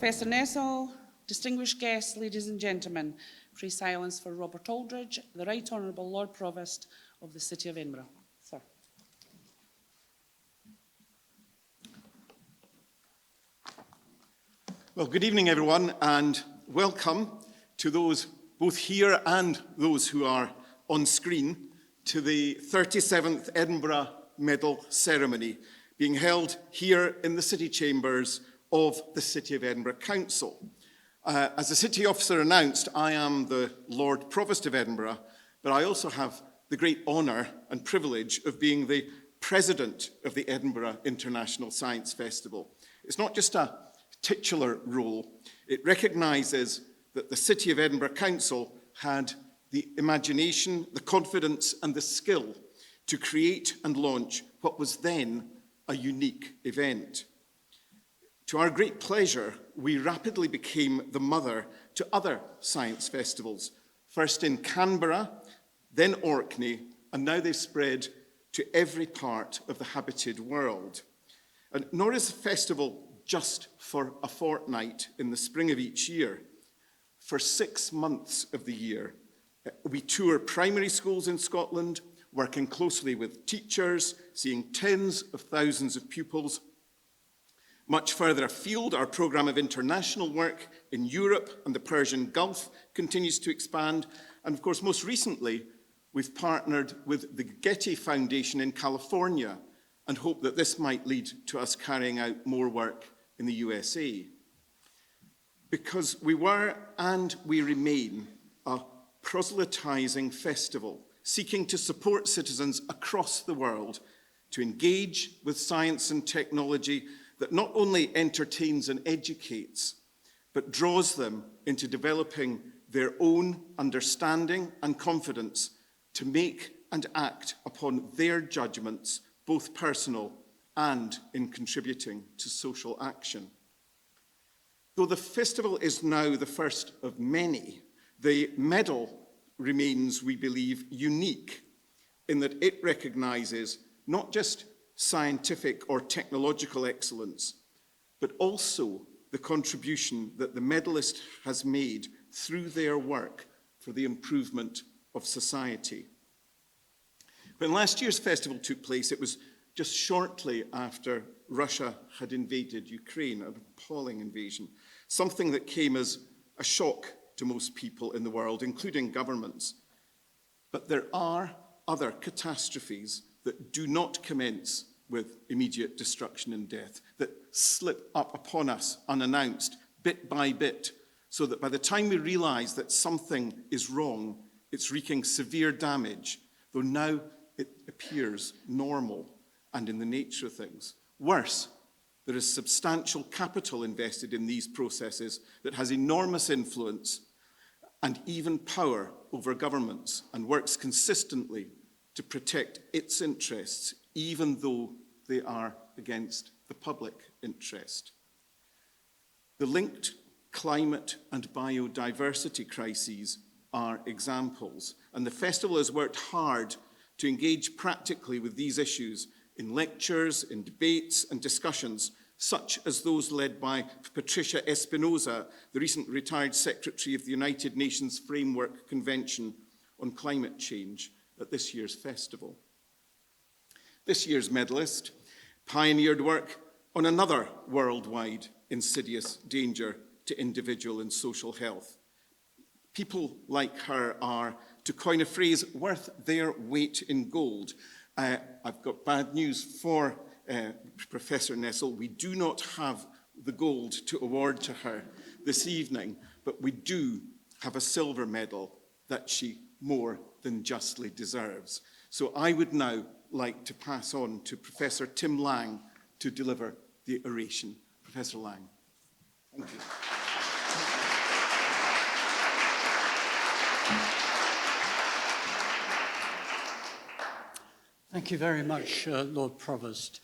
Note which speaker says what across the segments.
Speaker 1: Professor Nestle, distinguished guests, ladies and gentlemen, pray silence for Robert Aldridge, the Right Honourable Lord Provost of the City of Edinburgh. Sir.
Speaker 2: Well, good evening, everyone, and welcome to those both here and those who are on screen to the 37th Edinburgh Medal ceremony being held here in the City Chambers of the City of Edinburgh Council. As the City Officer announced, I am the Lord Provost of Edinburgh, but I also have the great honour and privilege of being the President of the Edinburgh International Science Festival. It's not just a titular role, it recognises that the City of Edinburgh Council had the imagination, the confidence and the skill to create and launch what was then a unique event. To our great pleasure, we rapidly became the mother to other science festivals, first in Canberra, then Orkney, and now they've spread to every part of the habited world. And nor is the festival just for a fortnight in the spring of each year. For 6 months of the year, we tour primary schools in Scotland, working closely with teachers, seeing tens of thousands of pupils. Much further afield, our programme of international work in Europe and the Persian Gulf continues to expand. And of course, most recently, we've partnered with the Getty Foundation in California and hope that this might lead to us carrying out more work in the USA. Because we were and we remain a proselytizing festival, seeking to support citizens across the world to engage with science and technology that not only entertains and educates, but draws them into developing their own understanding and confidence to make and act upon their judgments, both personal and in contributing to social action. Though the festival is now the first of many, the medal remains, we believe, unique in that it recognises not just scientific or technological excellence, but also the contribution that the medalist has made through their work for the improvement of society. When last year's festival took place, it was just shortly after Russia had invaded Ukraine, an appalling invasion, something that came as a shock to most people in the world, including governments. But there are other catastrophes that do not commence with immediate destruction and death, that slip up upon us unannounced, bit by bit, so that by the time we realise that something is wrong, it's wreaking severe damage, though now it appears normal and in the nature of things. Worse, there is substantial capital invested in these processes that has enormous influence and even power over governments and works consistently to protect its interests, even though they are against the public interest. The linked climate and biodiversity crises are examples, and the festival has worked hard to engage practically with these issues in lectures, in debates and discussions, such as those led by Patricia Espinosa, the recent retired Secretary of the United Nations Framework Convention on Climate Change, at this year's festival. This year's medalist pioneered work on another worldwide insidious danger to individual and social health. People like her are, to coin a phrase, worth their weight in gold. I've got bad news for Professor Nestle. We do not have the gold to award to her this evening, but we do have a silver medal that she more than justly deserves. So I would now like to pass on to Professor Tim Lang to deliver the oration. Professor Lang. Thank you.
Speaker 3: Thank you very much, Lord Provost.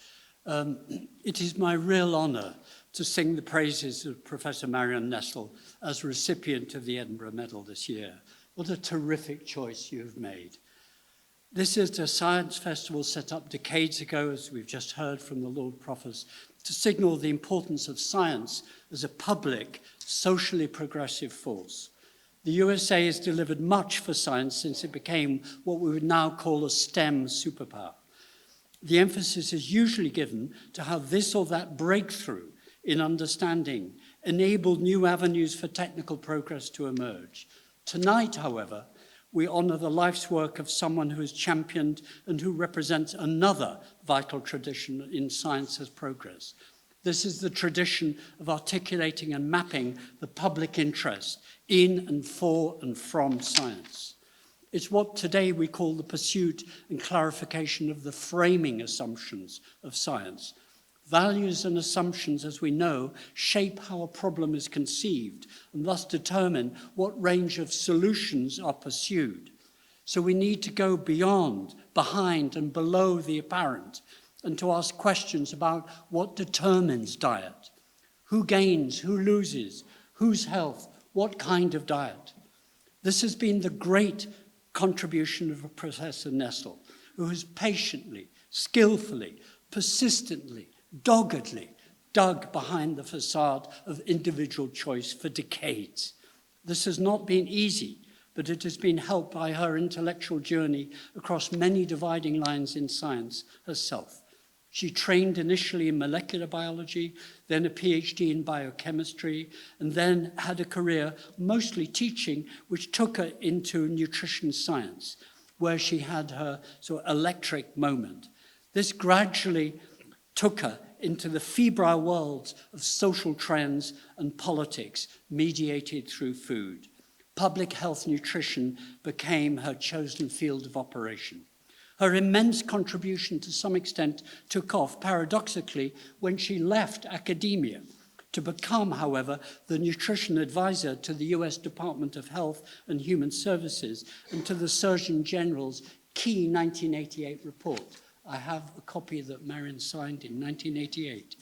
Speaker 3: It is my real honour to sing the praises of Professor Marion Nestle as recipient of the Edinburgh Medal this year. What a terrific choice you've made. This is a science festival set up decades ago, as we've just heard from the Lord Provost, to signal the importance of science as a public, socially progressive force. The USA has delivered much for science since it became what we would now call a STEM superpower. The emphasis is usually given to how this or that breakthrough in understanding enabled new avenues for technical progress to emerge. Tonight, however, we honor the life's work of someone who has championed and who represents another vital tradition in science as progress. This is the tradition of articulating and mapping the public interest in and for and from science. It's what today we call the pursuit and clarification of the framing assumptions of science. Values and assumptions, as we know, shape how a problem is conceived and thus determine what range of solutions are pursued. So we need to go beyond, behind, and below the apparent and to ask questions about what determines diet. Who gains, who loses, whose health, what kind of diet? This has been the great contribution of Professor Nestle, who has patiently, skillfully, persistently, doggedly dug behind the facade of individual choice for decades. This has not been easy, but it has been helped by her intellectual journey across many dividing lines in science herself. She trained initially in molecular biology, then a PhD in biochemistry, and then had a career mostly teaching, which took her into nutrition science, where she had her sort of electric moment. This gradually took her into the febrile worlds of social trends and politics mediated through food. Public health nutrition became her chosen field of operation. Her immense contribution to some extent took off, paradoxically, when she left academia to become, however, the nutrition advisor to the US Department of Health and Human Services and to the Surgeon General's key 1988 report. I have a copy that Marion signed in 1988.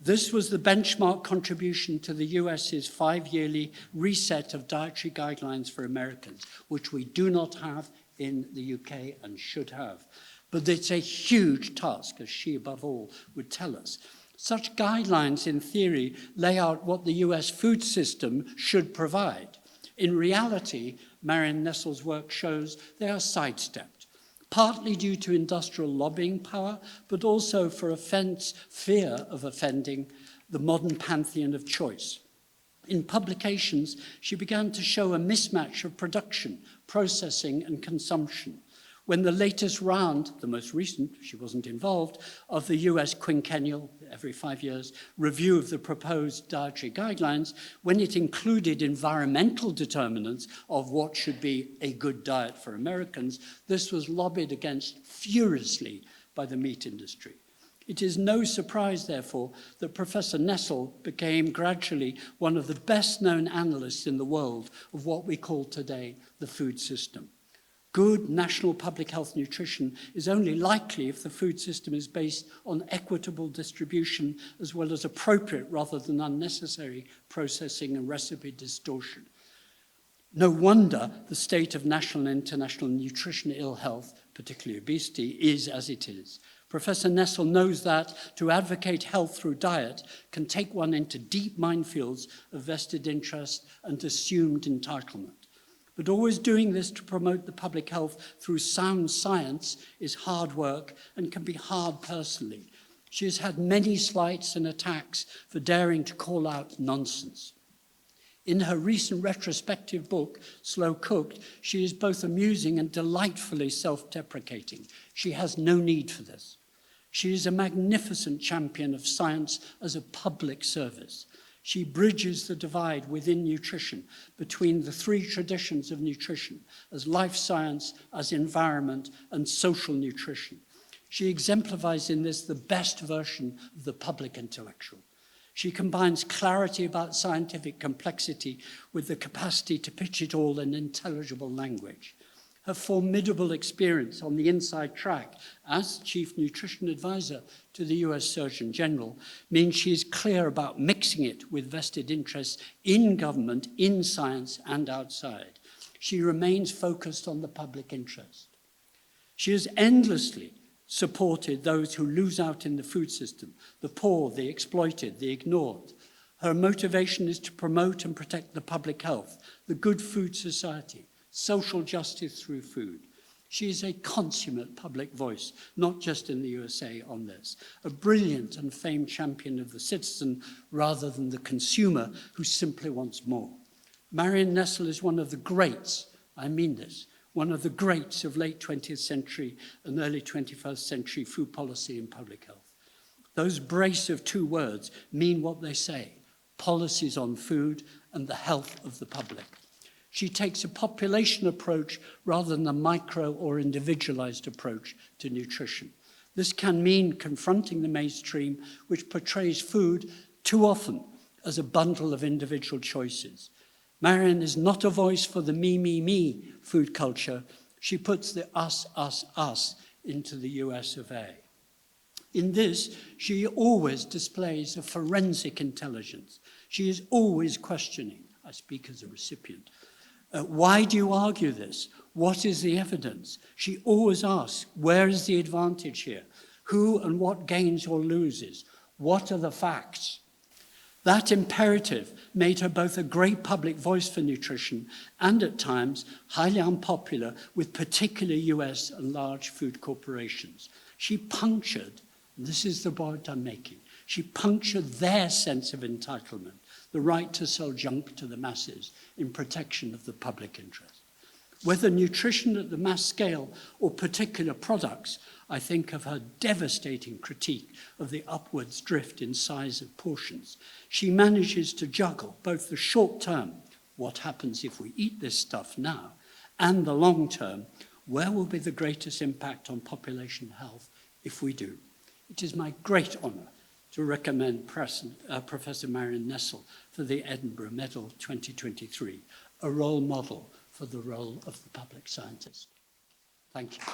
Speaker 3: This was the benchmark contribution to the US's 5-yearly reset of dietary guidelines for Americans, which we do not have in the UK and should have. But it's a huge task, as she above all would tell us. Such guidelines, in theory, lay out what the US food system should provide. In reality, Marion Nestle's work shows they are sidestepped, partly due to industrial lobbying power, but also for fear of offending the modern pantheon of choice. In publications, she began to show a mismatch of production, processing, and consumption. When the latest round, the most recent, she wasn't involved, of the US quinquennial, every 5 years, review of the proposed dietary guidelines, when it included environmental determinants of what should be a good diet for Americans, this was lobbied against furiously by the meat industry. It is no surprise, therefore, that Professor Nestle became gradually one of the best-known analysts in the world of what we call today the food system. Good national public health nutrition is only likely if the food system is based on equitable distribution as well as appropriate rather than unnecessary processing and recipe distortion. No wonder the state of national and international nutrition ill health, particularly obesity, is as it is. Professor Nestle knows that to advocate health through diet can take one into deep minefields of vested interest and assumed entitlement. But always doing this to promote the public health through sound science is hard work and can be hard personally. She has had many slights and attacks for daring to call out nonsense. In her recent retrospective book, Slow Cooked, she is both amusing and delightfully self-deprecating. She has no need for this. She is a magnificent champion of science as a public service. She bridges the divide within nutrition between the three traditions of nutrition, as life science, as environment, and social nutrition. She exemplifies in this the best version of the public intellectual. She combines clarity about scientific complexity with the capacity to pitch it all in intelligible language. Her formidable experience on the inside track as Chief Nutrition Advisor to the US Surgeon General means she is clear about mixing it with vested interests in government, in science, and outside. She remains focused on the public interest. She has endlessly supported those who lose out in the food system, the poor, the exploited, the ignored. Her motivation is to promote and protect the public health, the good food society, social justice through food. She is a consummate public voice, not just in the USA on this, a brilliant and famed champion of the citizen rather than the consumer who simply wants more. Marion Nestle is one of the greats, I mean this, one of the greats of late 20th century and early 21st century food policy and public health. Those brace of two words mean what they say, policies on food and the health of the public. She takes a population approach rather than a micro or individualized approach to nutrition. This can mean confronting the mainstream, which portrays food too often as a bundle of individual choices. Marion is not a voice for the me food culture. She puts the us into the US of A. In this, she always displays a forensic intelligence. She is always questioning. I speak as a recipient. Why do you argue this? What is the evidence? She always asks, where is the advantage here? Who and what gains or loses? What are the facts? That imperative made her both a great public voice for nutrition and at times highly unpopular with particular US and large food corporations. She punctured, and this is the point I'm making, she punctured their sense of entitlement, the right to sell junk to the masses in protection of the public interest. Whether nutrition at the mass scale or particular products, I think of her devastating critique of the upwards drift in size of portions. She manages to juggle both the short term, what happens if we eat this stuff now, and the long term, where will be the greatest impact on population health if we do. It is my great honor to recommend Professor Marion Nestle for the Edinburgh Medal 2023, a role model for the role of the public scientist. Thank you.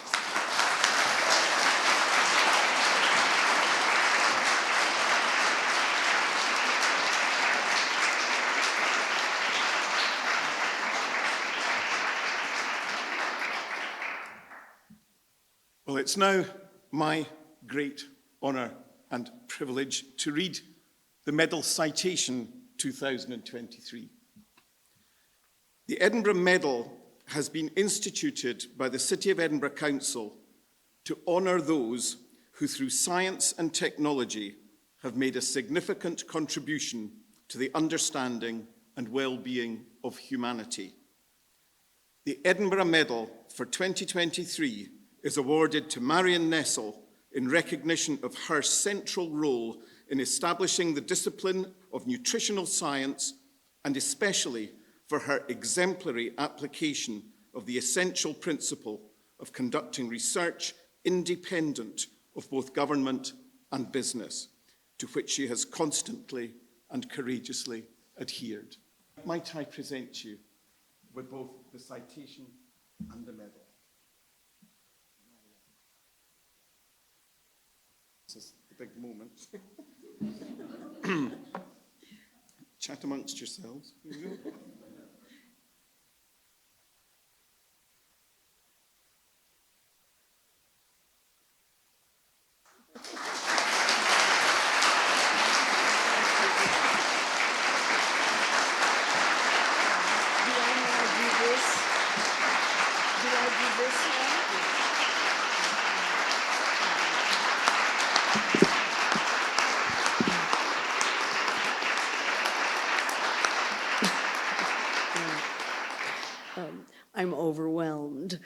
Speaker 2: Well, it's now my great honour and privilege to read the Medal Citation 2023. The Edinburgh Medal has been instituted by the City of Edinburgh Council to honour those who through science and technology have made a significant contribution to the understanding and well-being of humanity. The Edinburgh Medal for 2023 is awarded to Marion Nestle in recognition of her central role in establishing the discipline of nutritional science and especially for her exemplary application of the essential principle of conducting research independent of both government and business, to which she has constantly and courageously adhered. Might I present you with both the citation and the medal? This is the big moment. Chat amongst yourselves.
Speaker 4: I'm overwhelmed.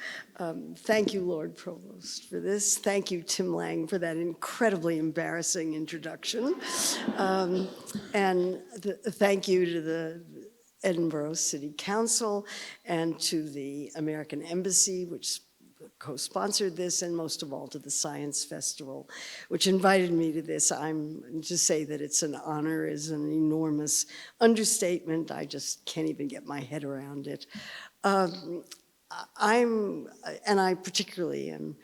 Speaker 4: Thank you, Lord Provost, for this. Thank you, Tim Lang, for that incredibly embarrassing introduction. Thank you to the Edinburgh City Council and to the American Embassy, which co-sponsored this, and most of all to the Science Festival, which invited me to this. To say that it's an honor is an enormous understatement. I just can't even get my head around it. I particularly am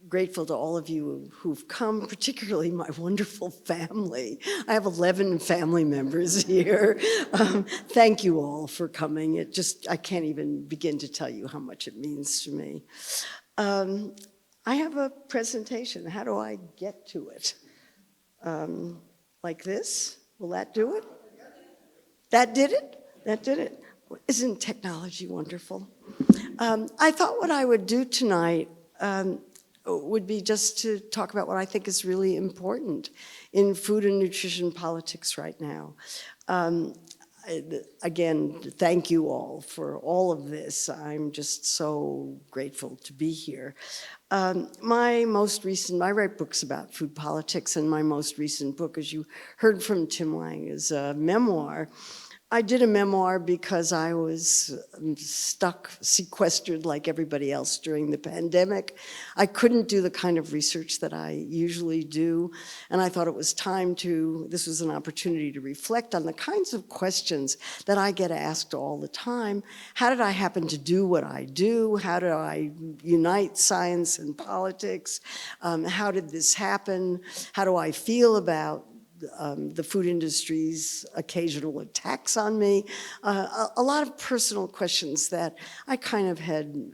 Speaker 4: grateful to all of you who've come, particularly my wonderful family. I have 11 family members here. Thank you all for coming. I can't even begin to tell you how much it means to me. I have a presentation. How do I get to it? Like this? Will that do it? That did it? That did it. Isn't technology wonderful? I thought what I would do tonight would be just to talk about what I think is really important in food and nutrition politics right now. Again, thank you all for all of this. I'm just so grateful to be here. I write books about food politics, and my most recent book, as you heard from Tim Lang, is a memoir. I did a memoir because I was stuck, sequestered like everybody else during the pandemic. I couldn't do the kind of research that I usually do, and I thought it was this was an opportunity to reflect on the kinds of questions that I get asked all the time. How did I happen to do what I do? How do I unite science and politics? How did this happen? How do I feel about the food industry's occasional attacks on me, a lot of personal questions that I kind of had,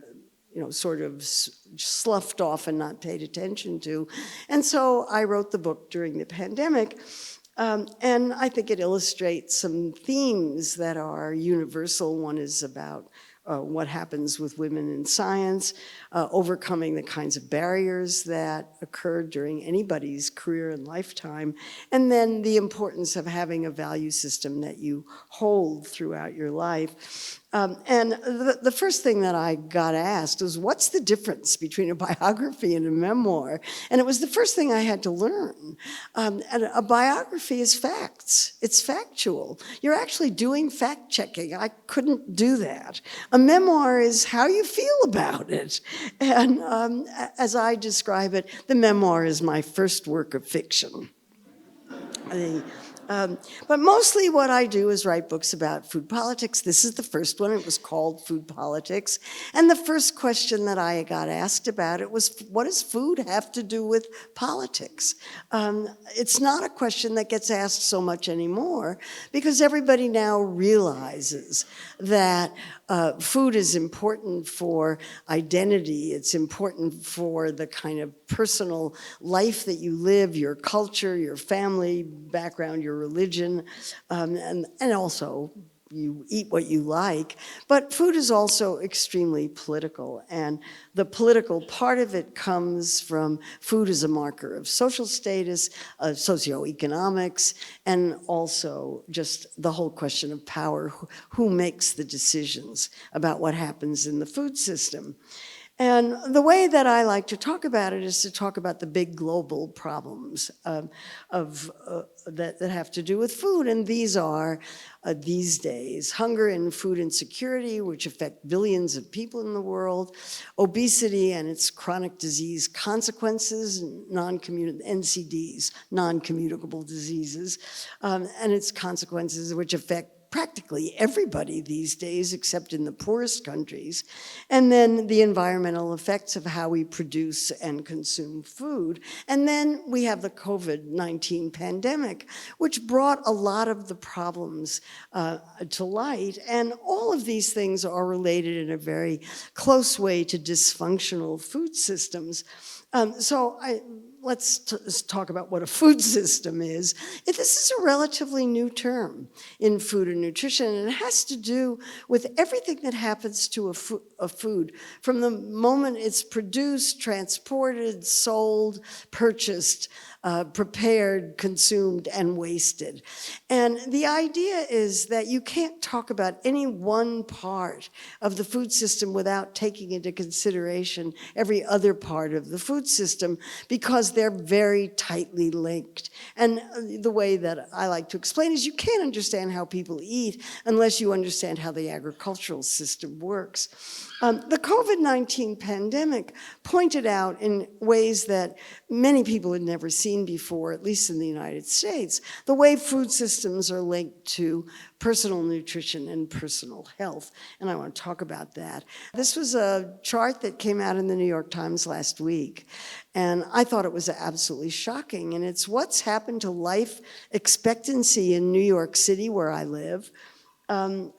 Speaker 4: sort of sloughed off and not paid attention to. And so I wrote the book during the pandemic, and I think it illustrates some themes that are universal. One is about what happens with women in science, overcoming the kinds of barriers that occurred during anybody's career and lifetime, and then the importance of having a value system that you hold throughout your life. And the first thing that I got asked was, what's the difference between a biography and a memoir? And it was the first thing I had to learn. And a biography is facts. It's factual. You're actually doing fact-checking. I couldn't do that. A memoir is how you feel about it. And as I describe it, the memoir is my first work of fiction. But mostly what I do is write books about food politics. This is the first one. It was called Food Politics. And the first question that I got asked about it was, what does food have to do with politics? It's not a question that gets asked so much anymore because everybody now realizes that food is important for identity. It's important for the kind of personal life that you live, your culture, your family background, your religion, and also you eat what you like. But food is also extremely political, and the political part of it comes from food as a marker of social status, socioeconomics, and also just the whole question of power, who makes the decisions about what happens in the food system. And the way that I like to talk about it is to talk about the big global problems that have to do with food. And these are, these days, hunger and food insecurity, which affect billions of people in the world, obesity and its chronic disease consequences, NCDs, non-communicable diseases, and its consequences which affect practically everybody these days, except in the poorest countries, and then the environmental effects of how we produce and consume food. And then we have the COVID-19 pandemic, which brought a lot of the problems to light, and all of these things are related in a very close way to dysfunctional food systems. Let's talk about what a food system is. This is a relatively new term in food and nutrition, and it has to do with everything that happens to a food from the moment it's produced, transported, sold, purchased, prepared, consumed, and wasted. And the idea is that you can't talk about any one part of the food system without taking into consideration every other part of the food system, because they're very tightly linked. And the way that I like to explain is you can't understand how people eat unless you understand how the agricultural system works. The COVID-19 pandemic pointed out in ways that many people had never seen before, at least in the United States, the way food systems are linked to personal nutrition and personal health. And I want to talk about that. This was a chart that came out in the New York Times last week, and I thought it was absolutely shocking. And it's what's happened to life expectancy in New York City, where I live,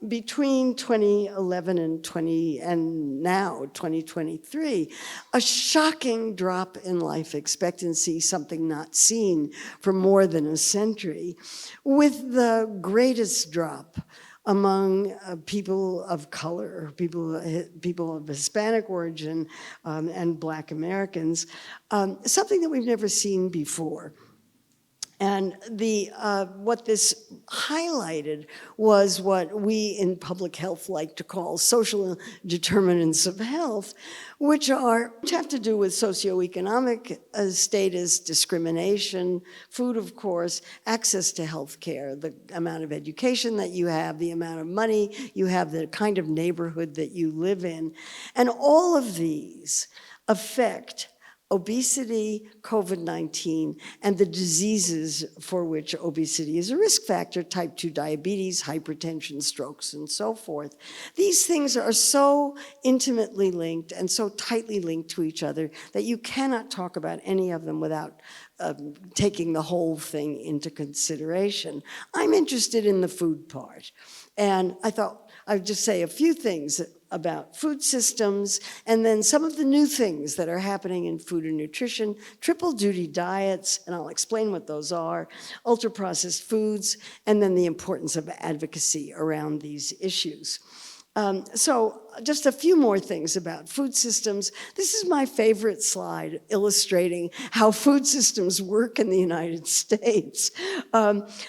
Speaker 4: Between 2011 and now 2023, a shocking drop in life expectancy, something not seen for more than a century, with the greatest drop among people of color, people of Hispanic origin, and Black Americans, something that we've never seen before. And what this highlighted was what we in public health like to call social determinants of health, which have to do with socioeconomic status, discrimination, food, of course, access to health care, the amount of education that you have, the amount of money you have, the kind of neighborhood that you live in. And all of these affect obesity, COVID-19, and the diseases for which obesity is a risk factor, type 2 diabetes, hypertension, strokes, and so forth. These things are so intimately linked and so tightly linked to each other that you cannot talk about any of them without taking the whole thing into consideration. I'm interested in the food part, and I thought I'd just say a few things about food systems, and then some of the new things that are happening in food and nutrition, triple duty diets, and I'll explain what those are, ultra-processed foods, and then the importance of advocacy around these issues. So just a few more things about food systems. This is my favorite slide illustrating how food systems work in the United States.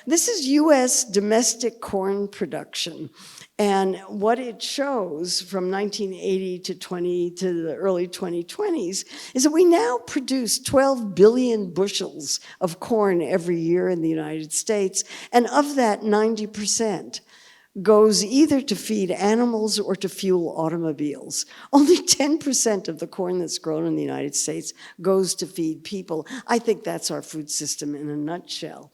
Speaker 4: This is US domestic corn production. And what it shows from 1980 to the early 2020s is that we now produce 12 billion bushels of corn every year in the United States. And of that, 90% goes either to feed animals or to fuel automobiles. Only 10% of the corn that's grown in the United States goes to feed people. I think that's our food system in a nutshell.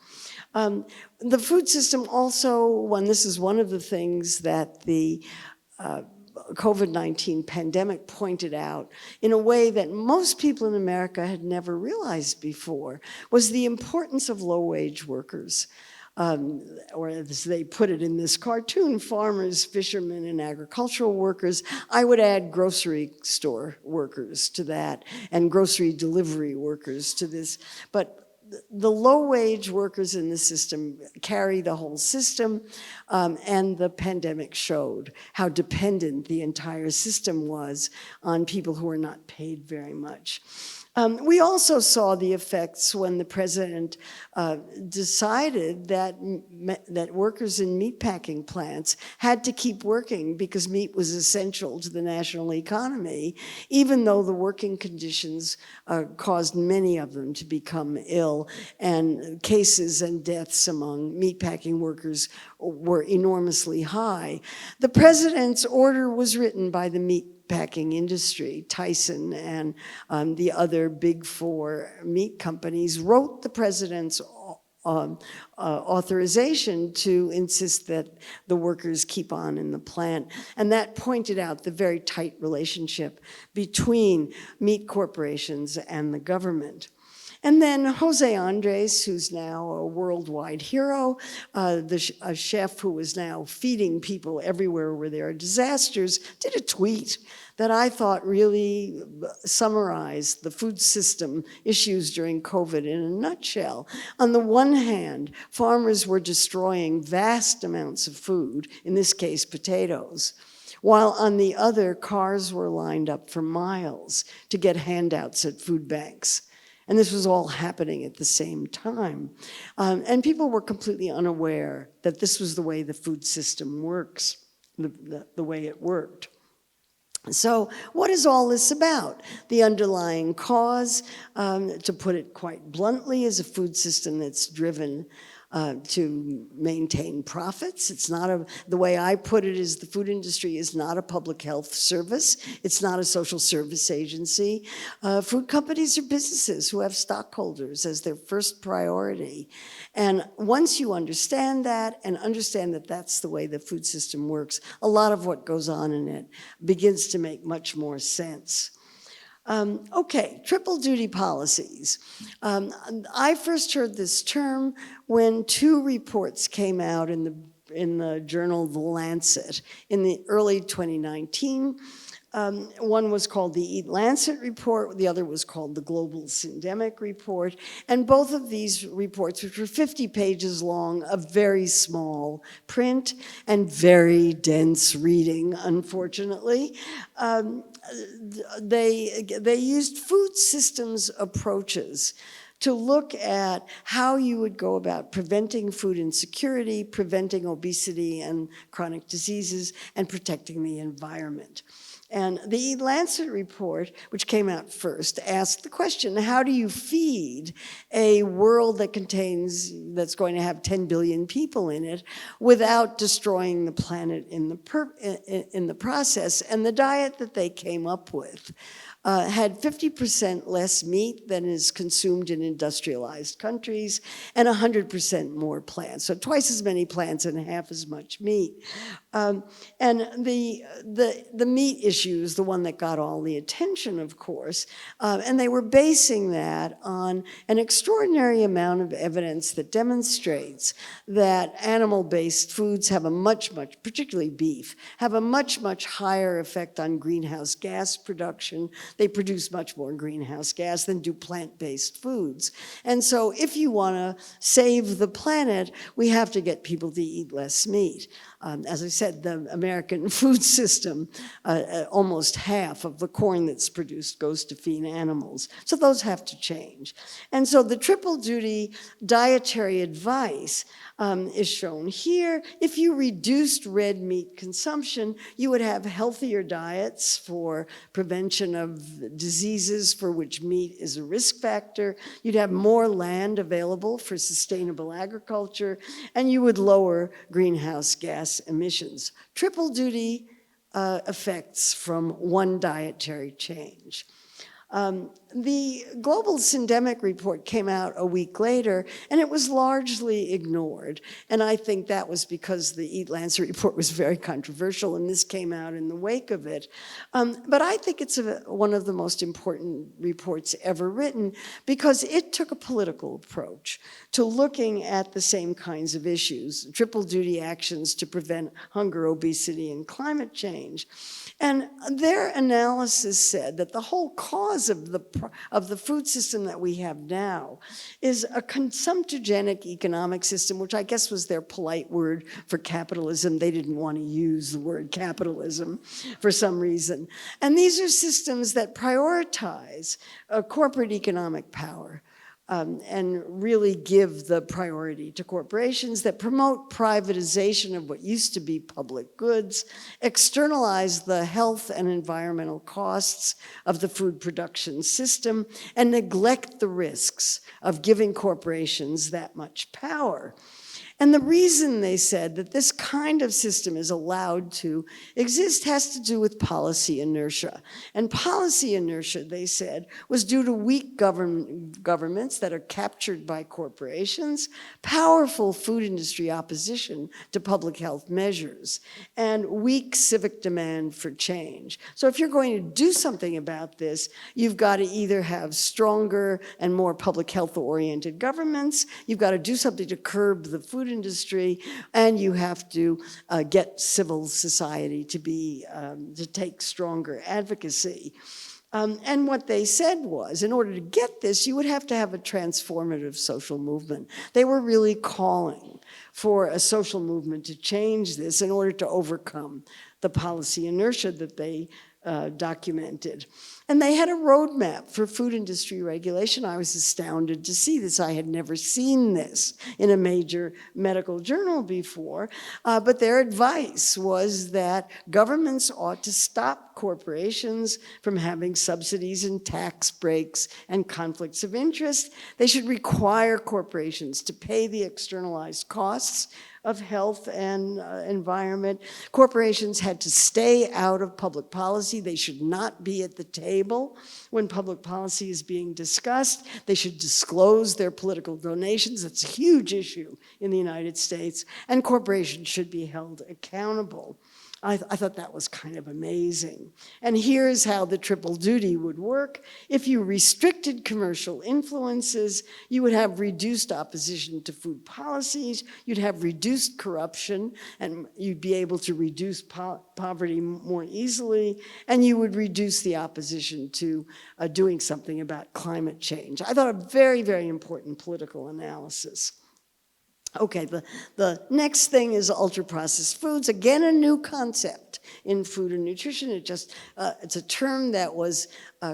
Speaker 4: The food system also, this is one of the things that the COVID-19 pandemic pointed out in a way that most people in America had never realized before, was the importance of low-wage workers. Or as they put it in this cartoon, farmers, fishermen, and agricultural workers. I would add grocery store workers to that, and grocery delivery workers to this. But the low-wage workers in the system carry the whole system, and the pandemic showed how dependent the entire system was on people who were not paid very much. We also saw the effects when the president decided that workers in meatpacking plants had to keep working because meat was essential to the national economy, even though the working conditions caused many of them to become ill, and cases and deaths among meatpacking workers were enormously high. The president's order was written by the meatpacking industry. Tyson and the other big four meat companies wrote the president's authorization to insist that the workers keep on in the plant. And that pointed out the very tight relationship between meat corporations and the government. And then Jose Andres, who's now a worldwide hero, a chef who is now feeding people everywhere where there are disasters, did a tweet that I thought really summarized the food system issues during COVID in a nutshell. On the one hand, farmers were destroying vast amounts of food, in this case potatoes, while on the other, cars were lined up for miles to get handouts at food banks. And this was all happening at the same time. And people were completely unaware that this was the way the food system works, the way it worked. So what is all this about? The underlying cause, to put it quite bluntly, is a food system that's driven to maintain profits. It's not the way I put it is the food industry is not a public health service. It's not a social service agency. Food companies are businesses who have stockholders as their first priority. And once you understand that and understand that that's the way the food system works, a lot of what goes on in it begins to make much more sense. Okay, triple duty policies. I first heard this term when two reports came out in in the journal The Lancet in the early 2019. One was called the Eat Lancet Report, the other was called the Global Syndemic Report, and both of these reports, which were 50 pages long, of very small print and very dense reading, unfortunately, they used food systems approaches to look at how you would go about preventing food insecurity, preventing obesity and chronic diseases, and protecting the environment. And the Lancet report, which came out first, asked the question, how do you feed a world that's going to have 10 billion people in it without destroying the planet in the process? And the diet that they came up with had 50% less meat than is consumed in industrialized countries and 100% more plants. So twice as many plants and half as much meat. And the meat issue is the one that got all the attention, of course. And they were basing that on an extraordinary amount of evidence that demonstrates that animal-based foods have a much, particularly beef, have a much higher effect on greenhouse gas production. They produce much more greenhouse gas than do plant-based foods. And so if you want to save the planet, we have to get people to eat less meat. As I said, the American food system, almost half of the corn that's produced goes to feed animals. So those have to change. And so the triple duty dietary advice is shown here. If you reduced red meat consumption, you would have healthier diets for prevention of diseases for which meat is a risk factor. You'd have more land available for sustainable agriculture, and you would lower greenhouse gas emissions. Triple duty effects from one dietary change. The Global Syndemic Report came out a week later, and it was largely ignored. And I think that was because the Eat Lancet report was very controversial, and this came out in the wake of it. But I think it's one of the most important reports ever written because it took a political approach to looking at the same kinds of issues, triple duty actions to prevent hunger, obesity, and climate change. And their analysis said that the whole cause of the food system that we have now is a consumptogenic economic system, which I guess was their polite word for capitalism. They didn't want to use the word capitalism for some reason. And these are systems that prioritize corporate economic power. And really give the priority to corporations, that promote privatization of what used to be public goods, externalize the health and environmental costs of the food production system, and neglect the risks of giving corporations that much power. And the reason they said that this kind of system is allowed to exist has to do with policy inertia. And policy inertia, they said, was due to weak governments that are captured by corporations, powerful food industry opposition to public health measures, and weak civic demand for change. So if you're going to do something about this, you've got to either have stronger and more public health-oriented governments, you've got to do something to curb the food industry, and you have to get civil society to take stronger advocacy. And what they said was, in order to get this, you would have to have a transformative social movement. They were really calling for a social movement to change this in order to overcome the policy inertia that they documented. And they had a roadmap for food industry regulation. I was astounded to see this. I had never seen this in a major medical journal before. But their advice was that governments ought to stop corporations from having subsidies and tax breaks and conflicts of interest. They should require corporations to pay the externalized costs of health and environment. Corporations had to stay out of public policy. They should not be at the table when public policy is being discussed. They should disclose their political donations. That's a huge issue in the United States. And corporations should be held accountable. I thought that was kind of amazing. And here's how the triple duty would work. If you restricted commercial influences, you would have reduced opposition to food policies, you'd have reduced corruption, and you'd be able to reduce poverty more easily, and you would reduce the opposition to doing something about climate change. I thought a very, very important political analysis. Okay, the next thing is ultra-processed foods. Again, a new concept in food and nutrition. It's a term that was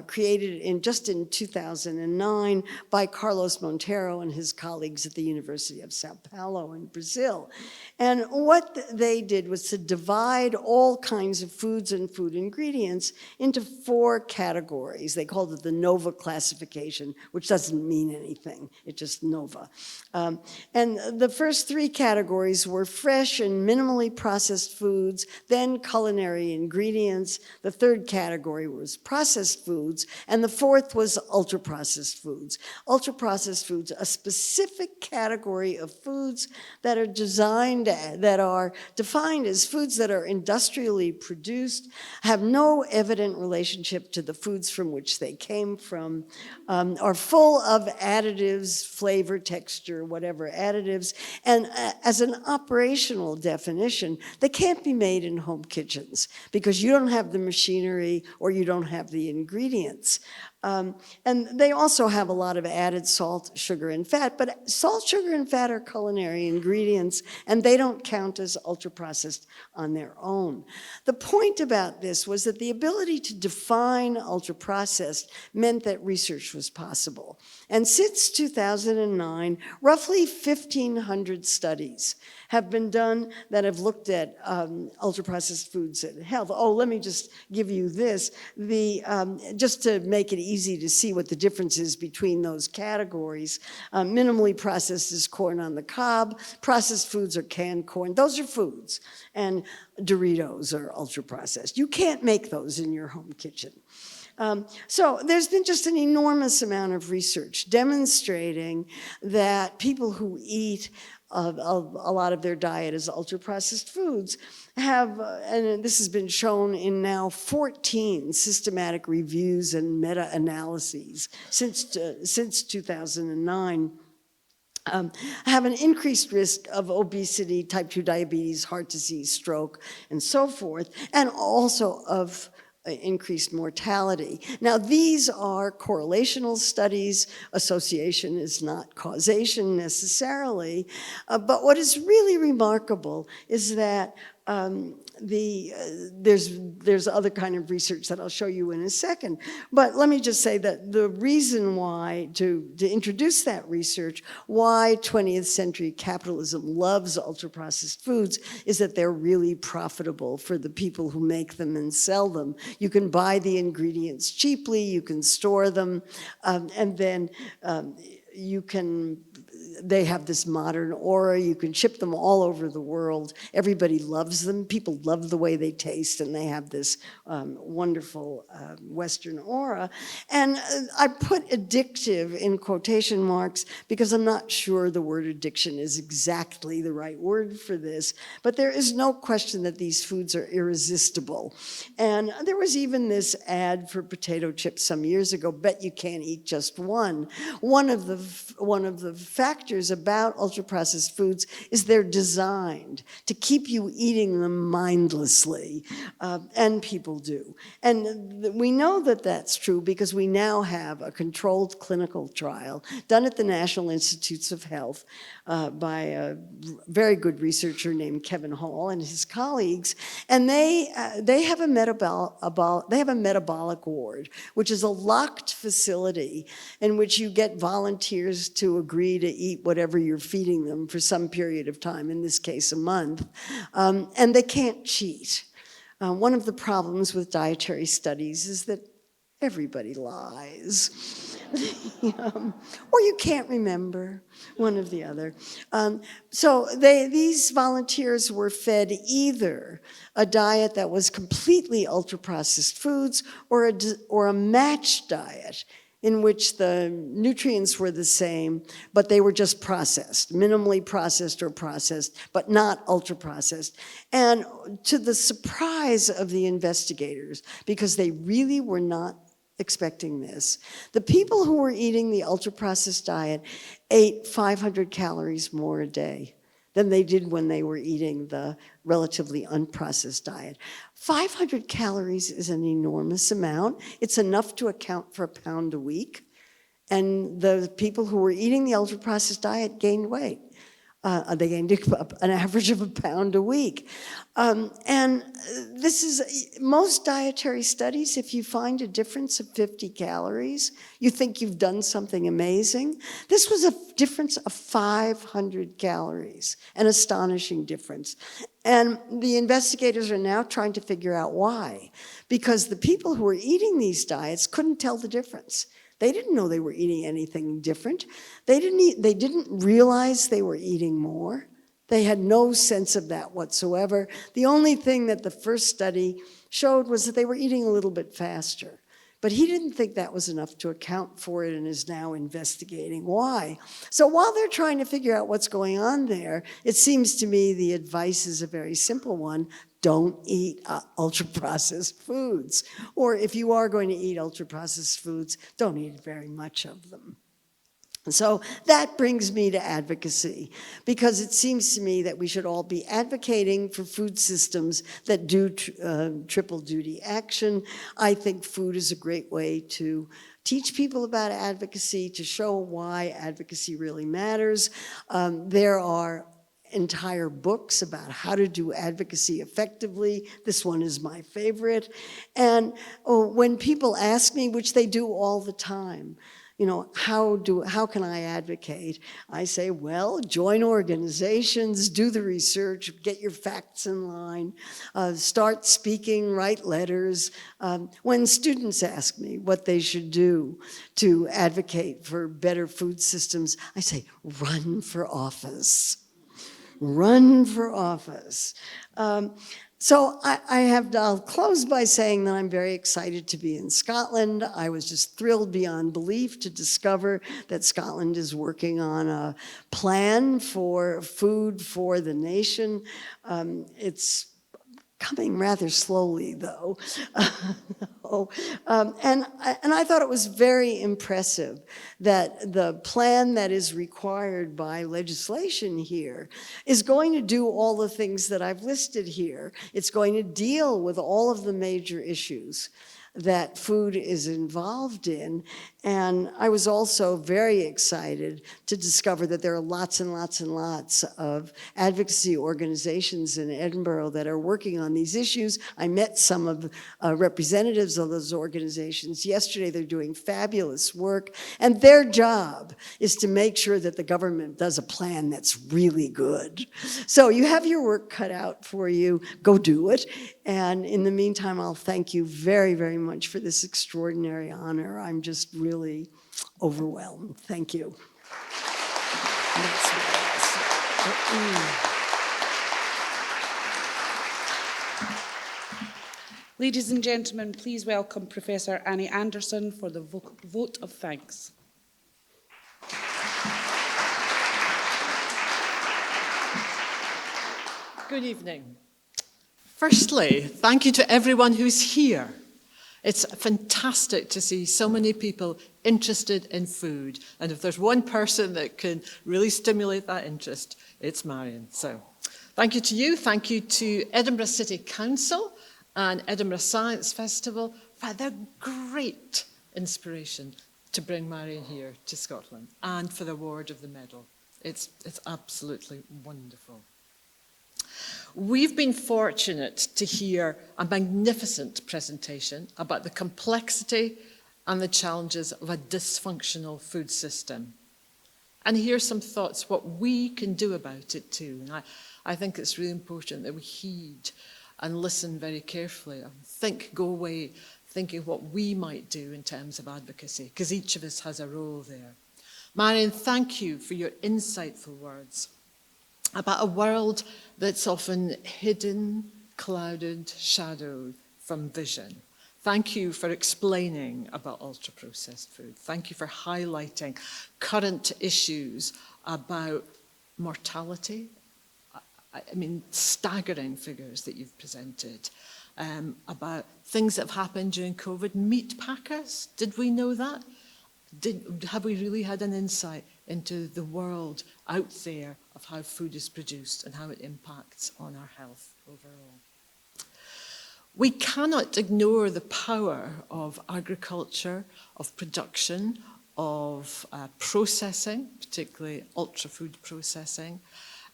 Speaker 4: created just in 2009 by Carlos Monteiro and his colleagues at the University of Sao Paulo in Brazil. And what they did was to divide all kinds of foods and food ingredients into 4 categories. They called it the NOVA classification, which doesn't mean anything. It's just NOVA. And the first 3 categories were fresh and minimally processed foods, then culinary ingredients. The 3rd category was processed foods, and the 4th was ultra-processed foods. Ultra-processed foods, a specific category of foods that are defined as foods that are industrially produced, have no evident relationship to the foods from which they came from, are full of additives, flavor, texture, whatever additives, and as an operational definition, they can't be made in home kitchens because you don't have the machinery or you don't have the ingredients. And they also have a lot of added salt, sugar, and fat, but salt, sugar, and fat are culinary ingredients, and they don't count as ultra-processed on their own. The point about this was that the ability to define ultra-processed meant that research was possible. And since 2009, roughly 1,500 studies have been done that have looked at ultra-processed foods and health. Oh, let me just give you this. Just to make it easy to see what the difference is between those categories, minimally processed is corn on the cob, processed foods are canned corn, those are foods, and Doritos are ultra-processed. You can't make those in your home kitchen. So there's been just an enormous amount of research demonstrating that people who eat a lot of their diet as ultra-processed foods have, and this has been shown in now 14 systematic reviews and meta-analyses since 2009, have an increased risk of obesity, type 2 diabetes, heart disease, stroke, and so forth, and also of increased mortality. Now, these are correlational studies. Association is not causation necessarily. But what is really remarkable is that there's other kind of research that I'll show you in a second. But let me just say that the reason why, to introduce that research, why 20th century capitalism loves ultra-processed foods is that they're really profitable for the people who make them and sell them. You can buy the ingredients cheaply, you can store them, and then they have this modern aura. You can ship them all over the world. Everybody loves them. People love the way they taste, and they have this wonderful Western aura. And I put addictive in quotation marks because I'm not sure the word addiction is exactly the right word for this, but there is no question that these foods are irresistible. And there was even this ad for potato chips some years ago, bet you can't eat just one. One of the factors about ultra-processed foods is they're designed to keep you eating them mindlessly, and people do. And we know that that's true because we now have a controlled clinical trial done at the National Institutes of Health by a very good researcher named Kevin Hall and his colleagues, and they have a metabolic ward, which is a locked facility in which you get volunteers to agree to eat whatever you're feeding them for some period of time, in this case a month, and they can't cheat. One of the problems with dietary studies is that everybody lies. Or you can't remember, one or the other. So these volunteers were fed either a diet that was completely ultra-processed foods or a matched diet. in which the nutrients were the same, but they were just processed, minimally processed or processed, but not ultra-processed. And to the surprise of the investigators, because they really were not expecting this, the people who were eating the ultra-processed diet ate 500 calories more a day than they did when they were eating the relatively unprocessed diet. 500 calories is an enormous amount. It's enough to account for a pound a week. And the people who were eating the ultra-processed diet gained weight. They gained an average of a pound a week. And this is, most dietary studies, if you find a difference of 50 calories, you think you've done something amazing. This was a difference of 500 calories, an astonishing difference. And the investigators are now trying to figure out why, because the people who were eating these diets couldn't tell the difference. They didn't know they were eating anything different. They didn't realize they were eating more. They had no sense of that whatsoever. The only thing that the first study showed was that they were eating a little bit faster. But he didn't think that was enough to account for it and is now investigating why. So while they're trying to figure out what's going on there, it seems to me the advice is a very simple one. Don't eat ultra-processed foods. Or if you are going to eat ultra-processed foods, don't eat very much of them. So that brings me to advocacy, because it seems to me that we should all be advocating for food systems that do triple duty action. I think food is a great way to teach people about advocacy, to show why advocacy really matters. There are entire books about how to do advocacy effectively. This one is my favorite. And when people ask me, which they do all the time, you know, how can I advocate? I say, well, join organizations, do the research, get your facts in line, start speaking, write letters. When students ask me what they should do to advocate for better food systems, I say, run for office. Run for office. So I'll close by saying that I'm very excited to be in Scotland. I was just thrilled beyond belief to discover that Scotland is working on a plan for food for the nation. It's coming rather slowly, though. And I thought it was very impressive that the plan that is required by legislation here is going to do all the things that I've listed here. It's going to deal with all of the major issues that food is involved in. And I was also very excited to discover that there are lots and lots and lots of advocacy organizations in Edinburgh that are working on these issues. I met some of the representatives of those organizations yesterday. They're doing fabulous work. And their job is to make sure that the government does a plan that's really good. So you have your work cut out for you. Go do it. And in the meantime, I'll thank you very, very much for this extraordinary honor. I'm just really overwhelmed. Thank you.
Speaker 1: Ladies and gentlemen, please welcome Professor Annie Anderson for the vote of thanks.
Speaker 5: Good evening. Firstly, thank you to everyone who's here. It's fantastic to see so many people interested in food. And if there's one person that can really stimulate that interest, it's Marion. So thank you to you. Thank you to Edinburgh City Council and Edinburgh Science Festival for their great inspiration to bring Marion here to Scotland and for the award of the medal. It's absolutely wonderful. We've been fortunate to hear a magnificent presentation about the complexity and the challenges of a dysfunctional food system. And here's some thoughts, what we can do about it too. And I think it's really important that we heed and listen very carefully and go away thinking what we might do in terms of advocacy, because each of us has a role there. Marion, thank you for your insightful words about a world that's often hidden, clouded, shadowed from vision. Thank you for explaining about ultra-processed food. Thank you for highlighting current issues about mortality. I mean, staggering figures that you've presented about things that have happened during COVID. Meat packers, did we know that? Have we really had an insight into the world out there of how food is produced and how it impacts on our health overall? We cannot ignore the power of agriculture, of production, of processing, particularly ultra-food processing,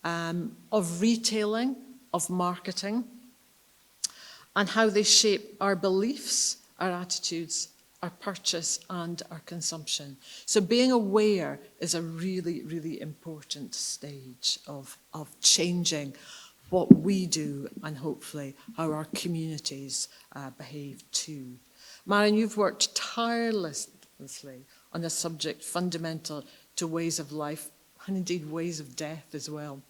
Speaker 5: of retailing, of marketing, and how they shape our beliefs, our attitudes, our purchase, and our consumption. So being aware is a really, really important stage of changing what we do and hopefully how our communities behave too. Marion, you've worked tirelessly on a subject fundamental to ways of life and indeed ways of death as well.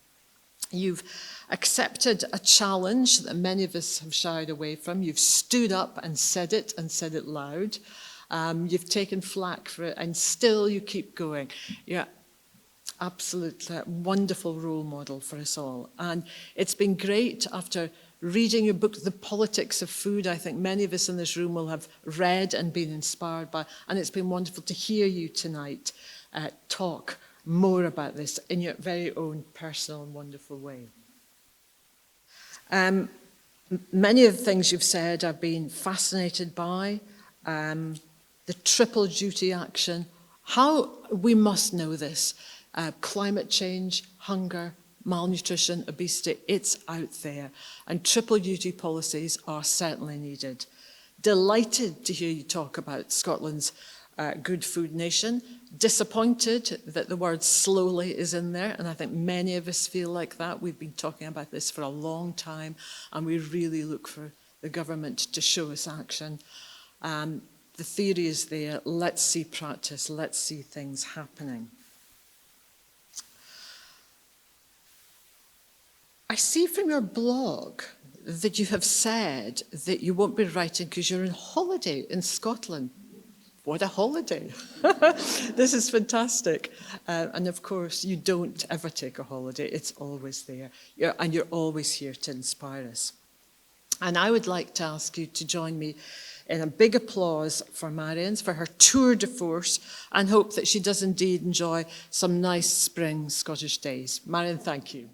Speaker 5: You've accepted a challenge that many of us have shied away from. You've stood up and said it loud. You've taken flack for it, and still you keep going. Yeah, absolutely wonderful role model for us all. And it's been great after reading your book, The Politics of Food. I think many of us in this room will have read and been inspired by, and it's been wonderful to hear you tonight talk more about this in your very own personal and wonderful way. Many of the things you've said I've been fascinated by. The triple duty action, how we must know this. Climate change, hunger, malnutrition, obesity, it's out there. And triple duty policies are certainly needed. Delighted to hear you talk about Scotland's Good Food Nation. Disappointed that the word slowly is in there, and I think many of us feel like that. We've been talking about this for a long time, and we really look for the government to show us action. The theory is there. Let's see practice. Let's see things happening. I see from your blog that you have said that you won't be writing because you're on holiday in Scotland. What a holiday. This is fantastic. And of course, you don't ever take a holiday. It's always there. And you're always here to inspire us. And I would like to ask you to join me in a big applause for Marion, for her tour de force, and hope that she does indeed enjoy some nice spring Scottish days. Marion, thank you.